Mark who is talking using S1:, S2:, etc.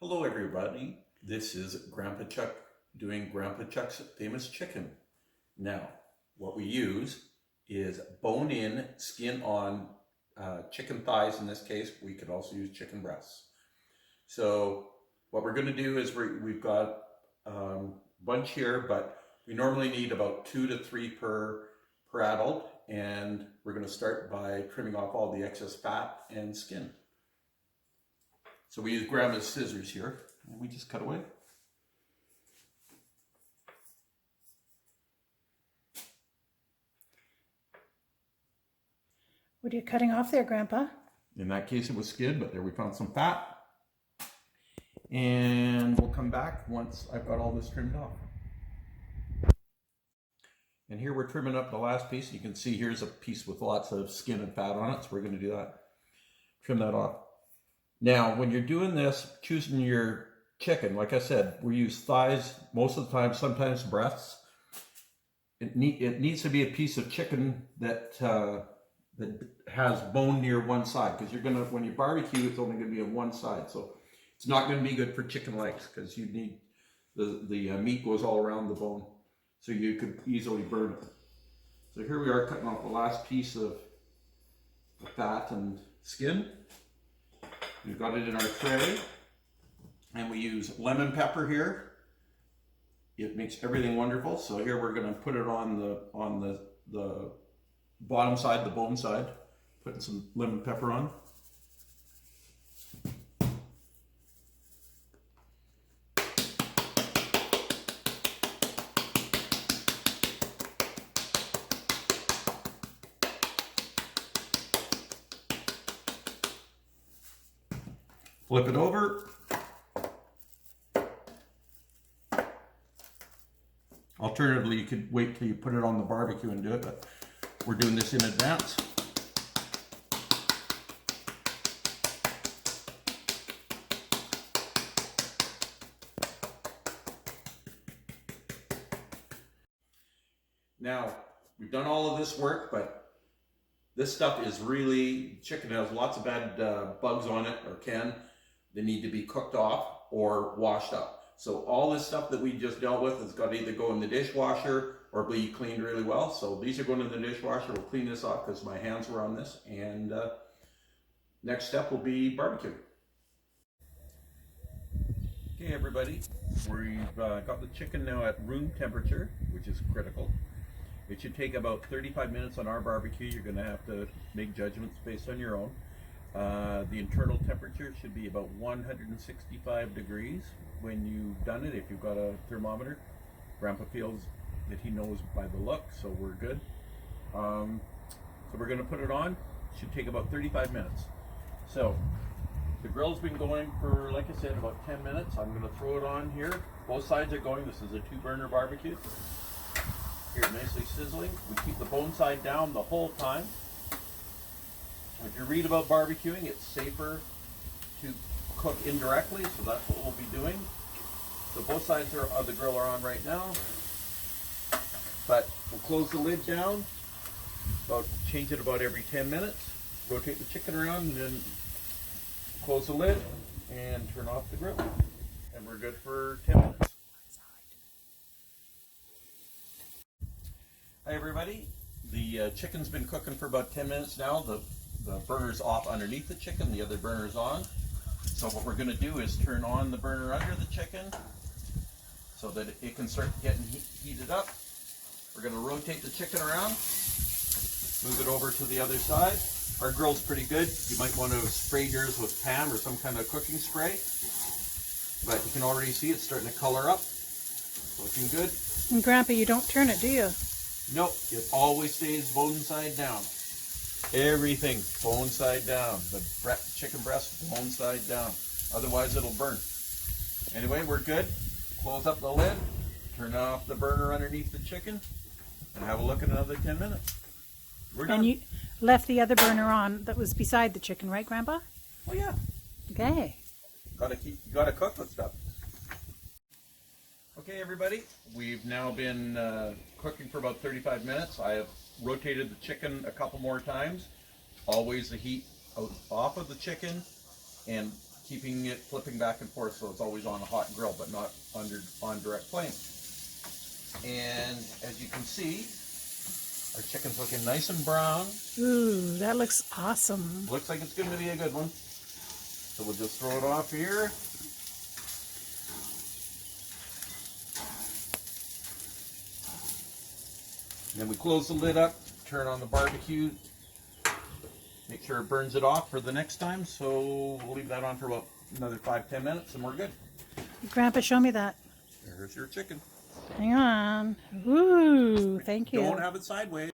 S1: Hello everybody, this is Grandpa Chuck doing Grandpa Chuck's Famous Chicken. Now, what we use is bone-in, skin-on chicken thighs in this case. We could also use chicken breasts. So what we're going to do is we've got a bunch here, but we normally need about 2 to 3 per adult, and we're going to start by trimming off all the excess fat and skin. So we use Grandma's scissors here, and we just cut away.
S2: What are you cutting off there, Grandpa?
S1: In that case, it was skin, but there we found some fat. And we'll come back once I've got all this trimmed off. And here we're trimming up the last piece. You can see here's a piece with lots of skin and fat on it, so we're going to do that. Trim that off. Now, when you're doing this, choosing your chicken, like I said, we use thighs most of the time, sometimes breasts. It needs to be a piece of chicken that that has bone near one side, because when you barbecue, it's only going to be on one side. So it's not going to be good for chicken legs, because you need the meat goes all around the bone, so you could easily burn it. So here we are cutting off the last piece of the fat and skin. We've got it in our tray, and we use lemon pepper here. It makes everything wonderful. So here we're going to put it on the bottom side, the bone side, putting some lemon pepper on. Flip it over. Alternatively, you could wait till you put it on the barbecue and do it, but we're doing this in advance. Now, we've done all of this work, but this stuff is really, chicken has lots of bad bugs on it, or they need to be cooked off or washed up. So all this stuff that we just dealt with has got to either go in the dishwasher or be cleaned really well. So these are going in the dishwasher. We'll clean this off because my hands were on this. And next step will be barbecue. Okay, everybody, we've got the chicken now at room temperature, which is critical. It should take about 35 minutes on our barbecue. You're going to have to make judgments based on your own. The internal temperature should be about 165 degrees when you've done it, if you've got a thermometer. Grandpa feels that he knows by the look, so we're good. So we're going to put it on. It should take about 35 minutes. So the grill's been going for, like I said, about 10 minutes. I'm going to throw it on here. Both sides are going. This is a 2-burner barbecue. Here, nicely sizzling. We keep the bone side down the whole time. If you read about barbecuing, it's safer to cook indirectly, so that's what we'll be doing. So both sides of the grill are on right now. But we'll close the lid down, change it about every 10 minutes, rotate the chicken around, and then close the lid and turn off the grill. And we're good for 10 minutes. Hi everybody, the chicken's been cooking for about 10 minutes now. The burner's off underneath the chicken, the other burner's on. So what we're going to do is turn on the burner under the chicken so that it can start getting heated up. We're going to rotate the chicken around, move it over to the other side. Our grill's pretty good. You might want to spray yours with Pam or some kind of cooking spray. But you can already see it's starting to color up. Looking good.
S2: And Grandpa, you don't turn it, do you?
S1: Nope, it always stays bone side down. Everything bone side down. The chicken breast bone side down. Otherwise it'll burn. Anyway, we're good. Close up the lid. Turn off the burner underneath the chicken. And have a look in another 10 minutes. We're done.
S2: And you left the other burner on that was beside the chicken, right, Grandpa?
S1: Oh yeah.
S2: Okay.
S1: Gotta cook with stuff. Okay, everybody, we've now been cooking for about 35 minutes. I have rotated the chicken a couple more times. Always the heat off of the chicken and keeping it flipping back and forth so it's always on a hot grill, but not on direct flame. And as you can see, our chicken's looking nice and brown.
S2: Ooh, that looks awesome.
S1: Looks like it's going to be a good one. So we'll just throw it off here. And then we close the lid up, turn on the barbecue, make sure it burns it off for the next time. So we'll leave that on for about another 5-10 minutes and we're good.
S2: Grandpa, show me that.
S1: There's your chicken.
S2: Hang on. Ooh, thank you.
S1: Don't have it sideways.